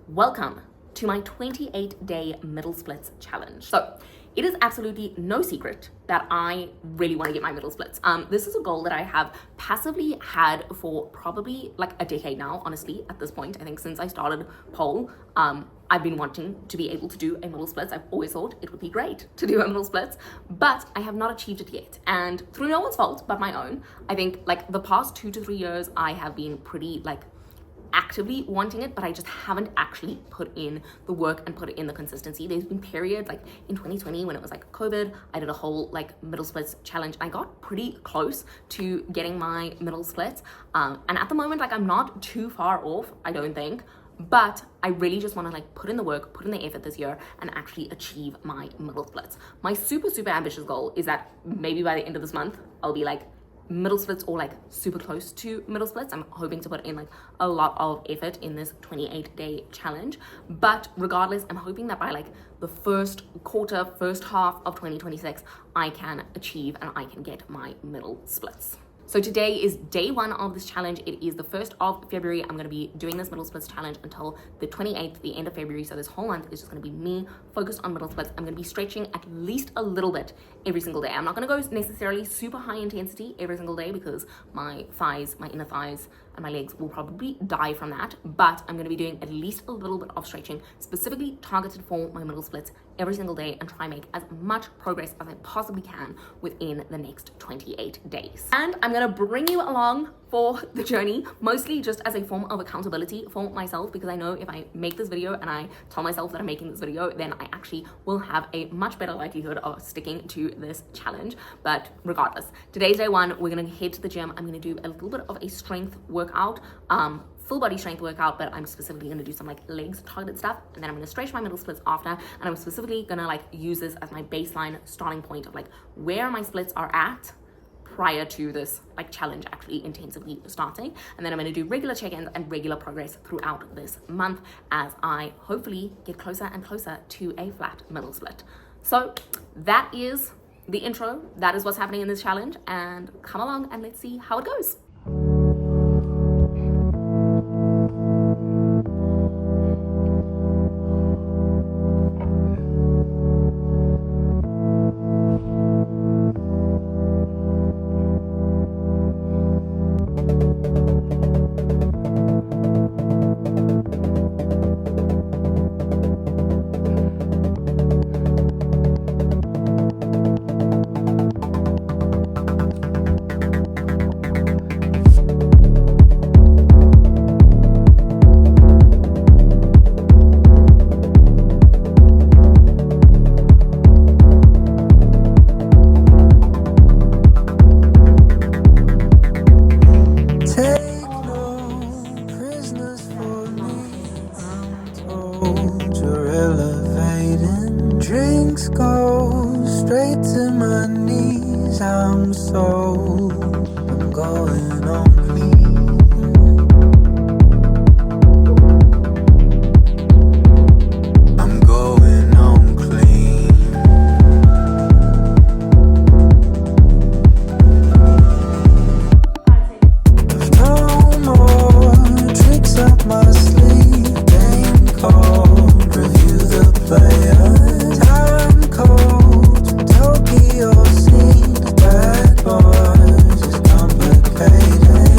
Welcome to my 28-day middle splits challenge. So it is absolutely no secret that I really want to get my middle splits. This is a goal that I have passively had for probably like a decade now, honestly, at this point. I think since I started pole, I've been wanting to be able to do a middle splits. I've always thought it would be great to do a middle splits, but I have not achieved it yet. And through no one's fault but my own, I think like the past 2 to 3 years, I have been pretty like actively wanting it, but I just haven't actually put in the work and put it in the consistency. There's been periods like in 2020 when it was like COVID, I did a whole like middle splits challenge. I got pretty close to getting my middle splits. And at the moment, like I'm not too far off, I don't think, but I really just want to like put in the work, put in the effort this year and actually achieve my middle splits. My super ambitious goal is that maybe by the end of this month, I'll be like middle splits or like super close to middle splits. I'm hoping to put in like a lot of effort in this 28-day challenge, but regardless, I'm hoping that by like the first half of 2026 I can achieve and I can get my middle splits. So today is day 1 of this challenge. It is the 1st of February. I'm going to be doing this middle splits challenge until the 28th, the end of February. So this whole month is just going to be me focused on middle splits. I'm going to be stretching at least a little bit every single day. I'm not going to go necessarily super high intensity every single day because my thighs, my inner thighs and my legs will probably die from that. But I'm going to be doing at least a little bit of stretching specifically targeted for my middle splits every single day and try and make as much progress as I possibly can within the next 28 days. And I'm going to bring you along for the journey, mostly just as a form of accountability for myself, because I know if I make this video and I tell myself that I'm making this video, then I actually will have a much better likelihood of sticking to this challenge. But regardless, today's day 1, we're going to head to the gym. I'm going to do a little bit of a strength workout, full body strength workout, but I'm specifically going to do some like legs targeted stuff, and then I'm going to stretch my middle splits after, and I'm specifically going to like use this as my baseline starting point of like where my splits are at prior to this like challenge actually intensively starting. And then I'm going to do regular check-ins and regular progress throughout this month as I hopefully get closer and closer to a flat middle split. So that is the intro. That is what's happening in this challenge, and come along and let's see how it goes. Drinks go straight to my knees. I'm going on clean. I'm going on clean. There's no more tricks up my sleeve. Game called, review the players. Tokyo scenes, bad boys, it's complicated.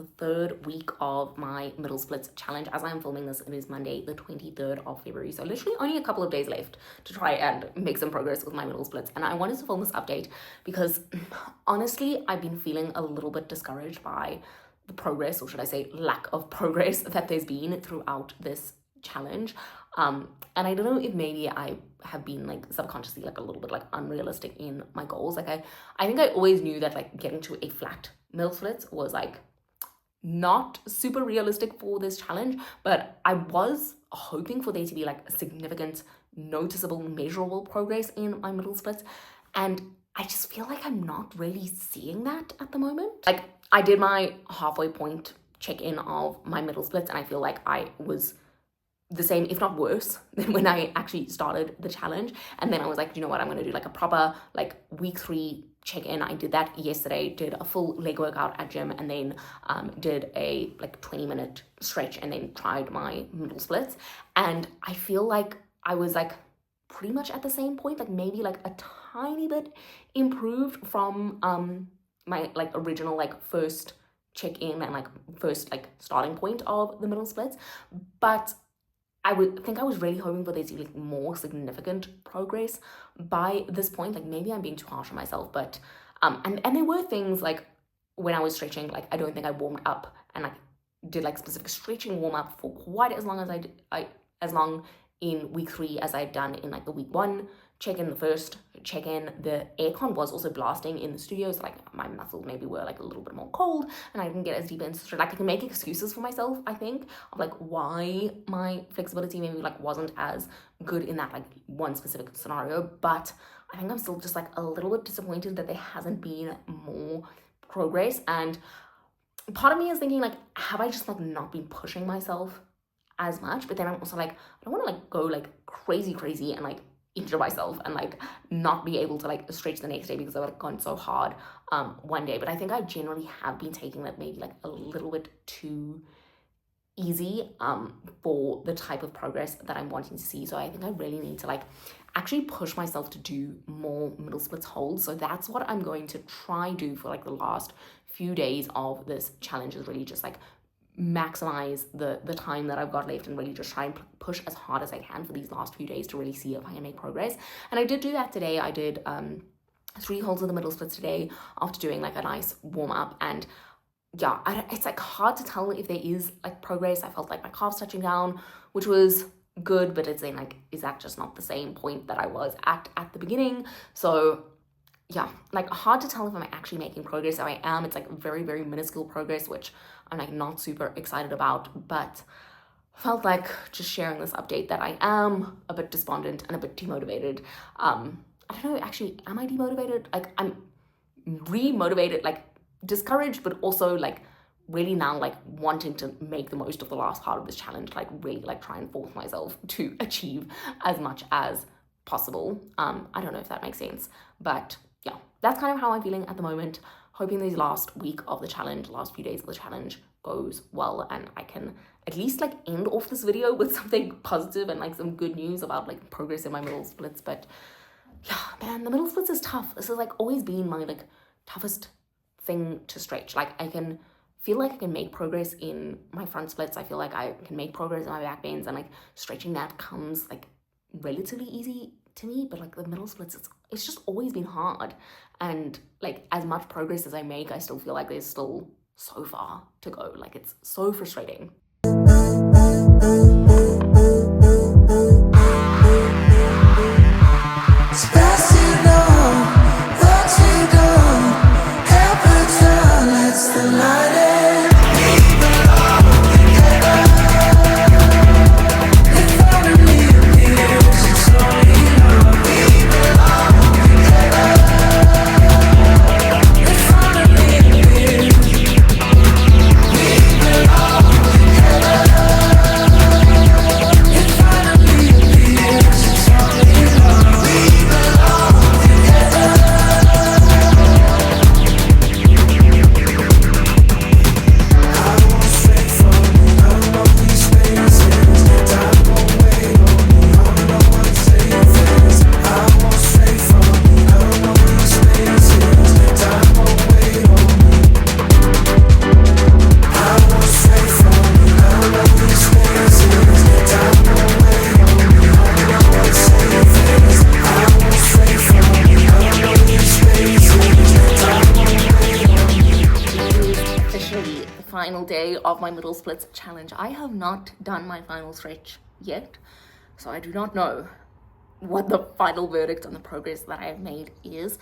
the third week of my middle splits challenge. As I'm filming this, it is Monday, the 23rd of February. So literally only a couple of days left to try and make some progress with my middle splits. And I wanted to film this update because honestly, I've been feeling a little bit discouraged by the progress, or should I say lack of progress, that there's been throughout this challenge. And I don't know if maybe I have been like subconsciously like a little bit like unrealistic in my goals. Like I think I always knew that like getting to a flat middle splits was like not super realistic for this challenge, but I was hoping for there to be like a significant, noticeable, measurable progress in my middle splits, and I just feel like I'm not really seeing that at the moment. Like I did my halfway point check-in of my middle splits, and I feel like I was the same, if not worse, than when I actually started the challenge. And then I was like, you know what, I'm gonna do like a proper like week 3 check-in. I did that yesterday, did a full leg workout at gym, and then did a like 20-minute stretch, and then tried my middle splits. And I feel like I was like pretty much at the same point, like maybe like a tiny bit improved from my like original like first check-in and like first like starting point of the middle splits. But I would think I was really hoping for there to be like more significant progress by this point. Like maybe I'm being too harsh on myself, but and there were things like when I was stretching, like I don't think I warmed up and like did like specific stretching warm up for quite as long as as long in week 3 as I'd done in like the week 1 check-in. The first check-in, the aircon was also blasting in the studio, so like my muscles maybe were like a little bit more cold and I didn't get as deep into stretch. Like I can make excuses for myself, I think, of like why my flexibility maybe like wasn't as good in that like one specific scenario, but I think I'm still just like a little bit disappointed that there hasn't been more progress. And part of me is thinking like, have I just like not been pushing myself as much? But then I'm also like, I don't want to like go like crazy and like injure myself and like not be able to like stretch the next day because I've like gone so hard one day. But I think I generally have been taking that maybe like a little bit too easy for the type of progress that I'm wanting to see. So I think I really need to like actually push myself to do more middle splits holds. So that's what I'm going to try do for like the last few days of this challenge, is really just like maximize the time that I've got left and really just try and push as hard as I can for these last few days to really see if I can make progress. And I did do that today. I did 3 holds of the middle splits today after doing like a nice warm up, and yeah, it's like hard to tell if there is like progress. I felt like my calves touching down, which was good, but it's then like, is that just not the same point that I was at the beginning? So yeah, like hard to tell if I'm actually making progress. So I am. It's like very, very minuscule progress, which I'm like not super excited about, but felt like just sharing this update that I am a bit despondent and a bit demotivated. I don't know, actually, am I demotivated? Like I'm re-motivated, like discouraged, but also like really now like wanting to make the most of the last part of this challenge, like really like try and force myself to achieve as much as possible. I don't know if that makes sense, but yeah, that's kind of how I'm feeling at the moment. Hoping this last week of the challenge, last few days of the challenge goes well, and I can at least like end off this video with something positive and like some good news about like progress in my middle splits. But yeah, man, the middle splits is tough. This has like always been my like toughest thing to stretch. Like I can feel like I can make progress in my front splits. I feel like I can make progress in my back bends, and like stretching that comes like relatively easy to me, but like the middle splits, it's just always been hard. And like as much progress as I make, I still feel like there's still so far to go. Like it's so frustrating. final day of my middle splits challenge. I have not done my final stretch yet, so I do not know what the final verdict on the progress that I have made is.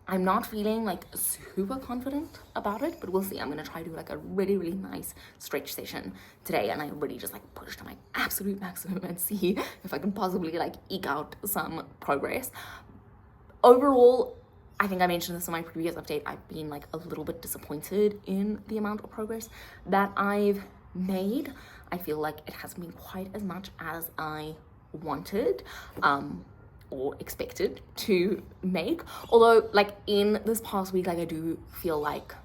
I'm not feeling like super confident about it, but we'll see. I'm gonna try to do like a really, really nice stretch session today, and I really just like push to my absolute maximum and see if I can possibly like eke out some progress. Overall, I think I mentioned this in my previous update, I've been like a little bit disappointed in the amount of progress that I've made. I feel like it hasn't been quite as much as I wanted or expected to make. Although like in this past week, like I do feel like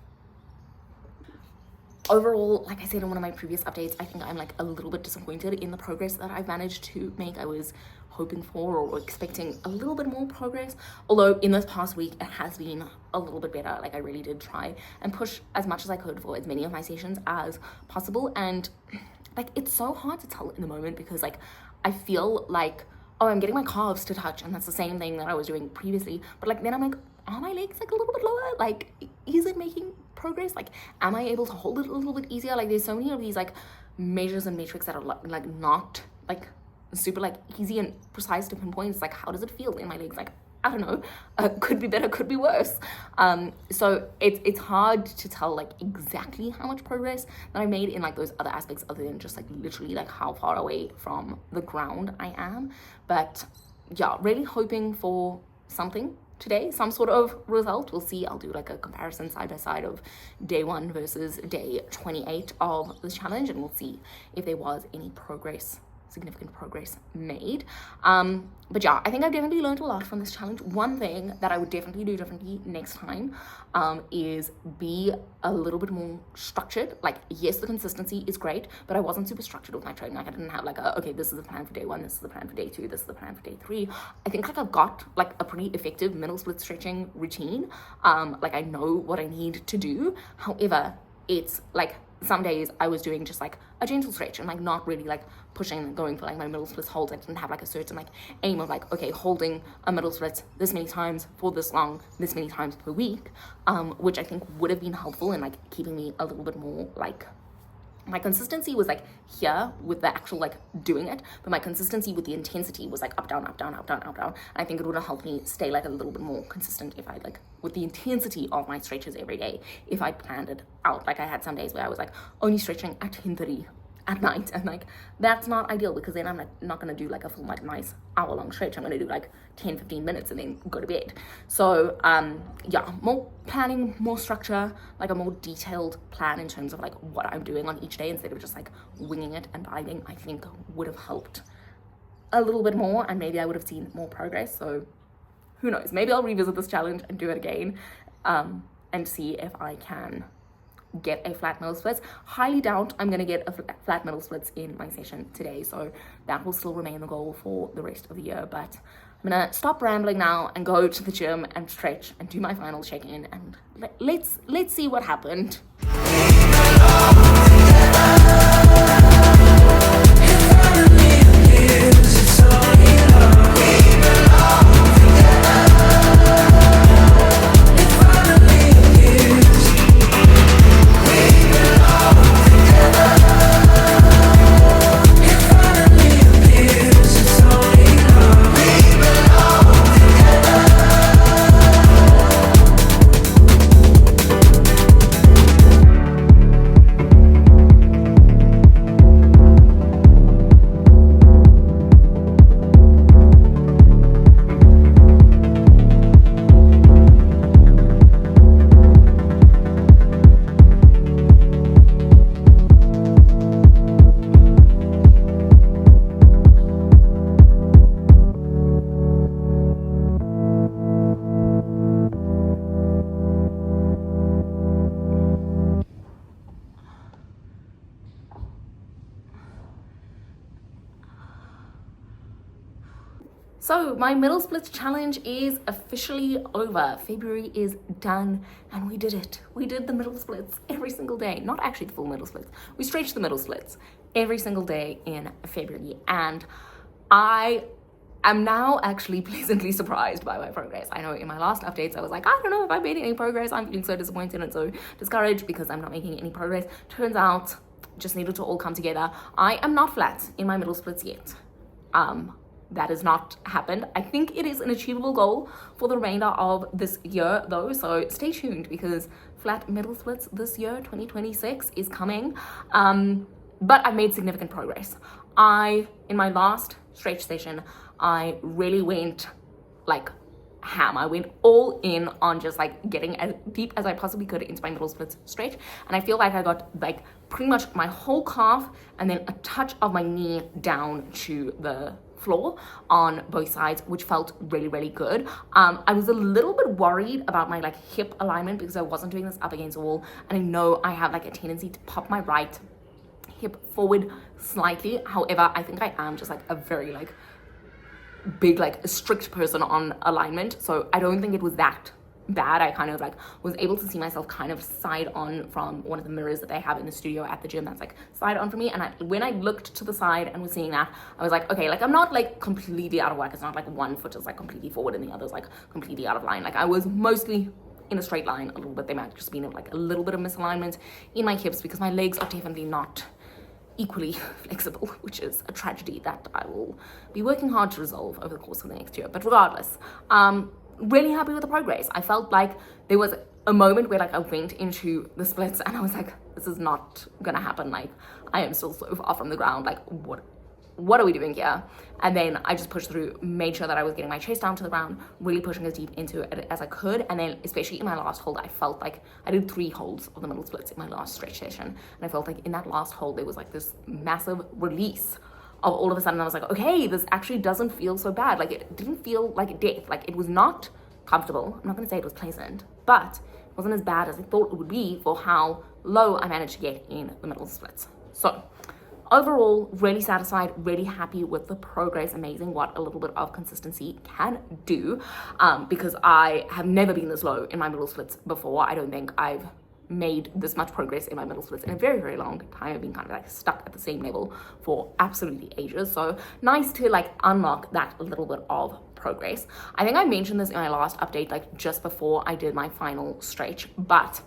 overall, like I said in one of my previous updates, I think I'm like a little bit disappointed in the progress that I've managed to make. I was hoping for or expecting a little bit more progress, although in this past week it has been a little bit better. Like I really did try and push as much as I could for as many of my sessions as possible, and like it's so hard to tell in the moment because like I feel like, oh, I'm getting my calves to touch, and that's the same thing that I was doing previously, but like then I'm like, are my legs like a little bit lower? Like, is it making progress? Like, am I able to hold it a little bit easier? Like there's so many of these like measures and metrics that are like not like super like easy and precise to pinpoint. It's like, how does it feel in my legs? Like, I don't know, could be better, could be worse. So it's hard to tell like exactly how much progress that I made in like those other aspects other than just like literally like how far away from the ground I am. But yeah, really hoping for something today, some sort of result. We'll see. I'll do like a comparison side by side of day 1 versus day 28 of this challenge, and we'll see if there was any significant progress made. But yeah, I think I've definitely learned a lot from this challenge. One thing that I would definitely do differently next time is be a little bit more structured. Like, yes, the consistency is great, but I wasn't super structured with my training. Like I didn't have like okay, this is the plan for day 1, this is the plan for day 2, this is the plan for day 3. I think like I've got like a pretty effective middle split stretching routine. Like I know what I need to do. However, it's like some days I was doing just like a gentle stretch and like not really like pushing and going for like my middle splits holds. I didn't have like a certain like aim of like, okay, holding a middle split this many times for this long, this many times per week, which I think would have been helpful in like keeping me a little bit more like, my consistency was like here with the actual like doing it, but my consistency with the intensity was like up, down, up, down, up, down, up, down. And I think it would have helped me stay like a little bit more consistent if I like with the intensity of my stretches every day, if I planned it out. Like I had some days where I was like only stretching at 10:30 at night, and like that's not ideal because then I'm like not gonna do like a full like nice hour-long stretch. I'm gonna do like 10-15 minutes and then go to bed. So yeah, more planning, more structure, like a more detailed plan in terms of like what I'm doing on each day instead of just like winging it and vibing, I think would have helped a little bit more, and maybe I would have seen more progress. So who knows, maybe I'll revisit this challenge and do it again and see if I can get a flat middle splits. Highly doubt I'm gonna get a flat middle splits in my session today, so that will still remain the goal for the rest of the year. But I'm gonna stop rambling now and go to the gym and stretch and do my final check-in, and let's see what happened. So my middle splits challenge is officially over. February is done and we did it. We did the middle splits every single day. Not actually the full middle splits. We stretched the middle splits every single day in February, and I I'm now actually pleasantly surprised by my progress. I know in my last updates, I was like, I don't know if I made any progress. I'm feeling so disappointed and so discouraged because I'm not making any progress. Turns out, just needed to all come together. I am not flat in my middle splits yet. That has not happened. I think it is an achievable goal for the remainder of this year though, so stay tuned because flat middle splits this year, 2026, is coming. But I've made significant progress. In my last stretch session, I really went like ham. I went all in on just like getting as deep as I possibly could into my middle splits stretch, and I feel like I got like pretty much my whole calf and then a touch of my knee down to the floor on both sides, which felt really, really good. I was a little bit worried about my like hip alignment because I wasn't doing this up against the wall, and I know I have like a tendency to pop my right hip forward slightly. However, I think I am just like a very like big like strict person on alignment, so I don't think it was that bad. I kind of like was able to see myself kind of side on from one of the mirrors that they have in the studio at the gym that's like side on for me, and when I looked to the side and was seeing that, I was like, okay, like I'm not like completely out of whack. It's not like one foot is like completely forward and the other's like completely out of line. Like I was mostly in a straight line a little bit. There might just been like a little bit of misalignment in my hips because my legs are definitely not equally flexible, which is a tragedy that I will be working hard to resolve over the course of the next year. But regardless, really happy with the progress. I felt like there was a moment where like I went into the splits and I was like, this is not gonna happen. Like I am still so far from the ground. Like what are we doing here? And then I just pushed through, made sure that I was getting my chest down to the ground, really pushing as deep into it as I could. And then especially in my last hold, I felt like I did 3 holds of the middle splits in my last stretch session. And I felt like in that last hold, there was like this massive release of all of a sudden I was like, okay, this actually doesn't feel so bad. Like it didn't feel like death. Like it was not comfortable. I'm not gonna say it was pleasant, but it wasn't as bad as I thought it would be for how low I managed to get in the middle splits. So overall, really satisfied, really happy with the progress. Amazing what a little bit of consistency can do, because I have never been this low in my middle splits before. I don't think I've made this much progress in my middle splits in a very, very long time. I've been kind of like stuck at the same level for absolutely ages. So nice to like unlock that little bit of progress. I think I mentioned this in my last update, like just before I did my final stretch, but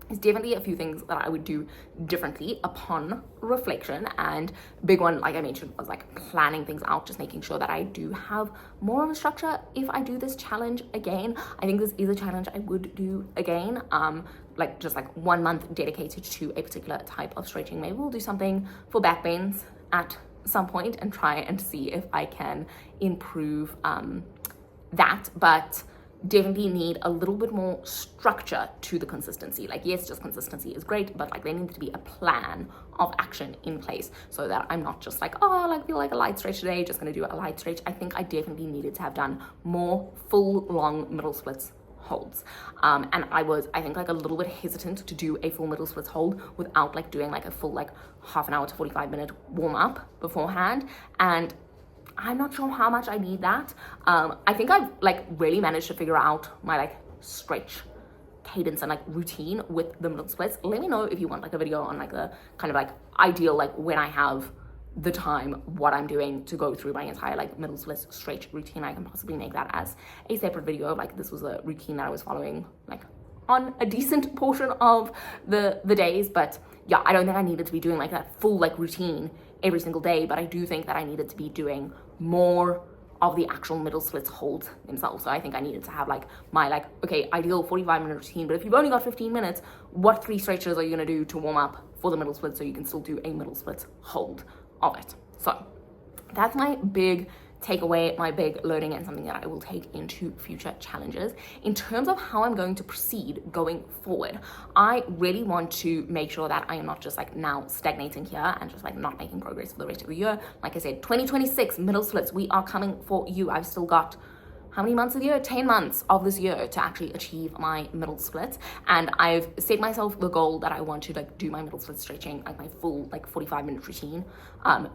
there's definitely a few things that I would do differently upon reflection, and big one, like I mentioned, was like planning things out, just making sure that I do have more of a structure if I do this challenge again. I think this is a challenge I would do again, like just like 1 month dedicated to a particular type of stretching. Maybe we'll do something for back bends at some point and try and see if I can improve that, but definitely need a little bit more structure to the consistency. Like yes, just consistency is great, but like there needs to be a plan of action in place so that I'm not just like, oh, I feel like a light stretch today, just gonna do a light stretch. I think I definitely needed to have done more full long middle splits holds, and I think like a little bit hesitant to do a full middle splits hold without like doing like a full like half an hour to 45 minute warm up beforehand, and I'm not sure how much I need that. I think I've like really managed to figure out my like stretch cadence and like routine with the middle splits. Let me know if you want like a video on like the kind of like ideal, like when I have the time, what I'm doing to go through my entire like middle splits stretch routine. I can possibly make that as a separate video. Like this was a routine that I was following like on a decent portion of the days, but yeah, I don't think I needed to be doing like that full like routine every single day, but I do think that I needed to be doing more of the actual middle splits holds themselves. So I think I needed to have like my like, okay, ideal 45-minute routine, but if you've only got 15 minutes, what 3 stretches are you gonna do to warm up for the middle split so you can still do a middle split hold of it? So that's my big takeaway, my big learning, and something that I will take into future challenges. In terms of how I'm going to proceed going forward, I really want to make sure that I am not just like now stagnating here and just like not making progress for the rest of the year. Like I said, 2026 middle splits, we are coming for you. I've still got how many months of the year? 10 months of this year to actually achieve my middle split. And I've set myself the goal that I want to like do my middle split stretching, like my full like 45-minute routine,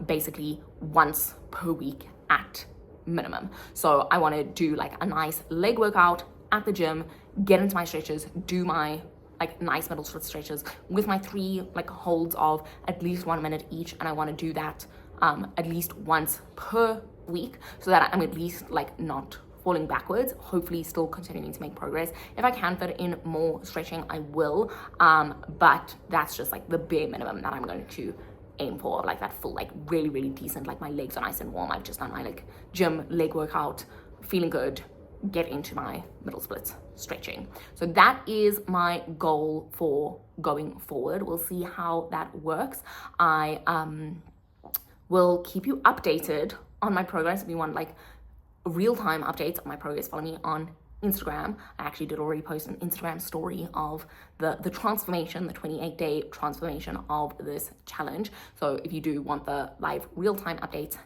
basically once per week at minimum. So I want to do like a nice leg workout at the gym, get into my stretches, do my like nice middle split stretches with my 3 like holds of at least 1 minute each. And I want to do that at least once per week so that I'm at least like not falling backwards, hopefully still continuing to make progress. If I can fit in more stretching, I will, but that's just like the bare minimum that I'm going to aim for, like that full, like really decent, like my legs are nice and warm. I've just done my like gym leg workout, feeling good, get into my middle splits stretching. So that is my goal for going forward. We'll see how that works. I will keep you updated on my progress. If you want like real-time updates on my progress, follow me on Instagram. I actually did already post an Instagram story of the transformation, the 28-day transformation of this challenge. So if you do want the live real-time updates,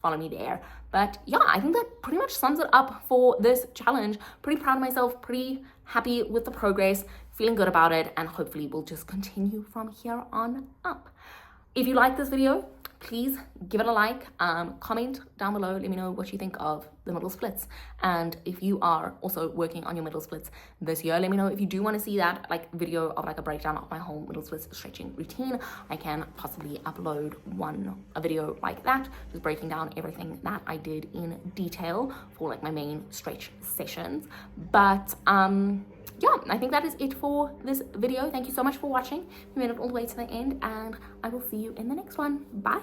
follow me there. But yeah, I think that pretty much sums it up for this challenge. Pretty proud of myself, pretty happy with the progress, feeling good about it, and hopefully we'll just continue from here on up. If you like this video, please give it a like, comment down below, let me know what you think of the middle splits. And if you are also working on your middle splits this year, let me know if you do want to see that like video of like a breakdown of my whole middle splits stretching routine. I can possibly upload a video like that, just breaking down everything that I did in detail for like my main stretch sessions. But yeah, I think that is it for this video. Thank you so much for watching. You made it all the way to the end, and I will see you in the next one. Bye.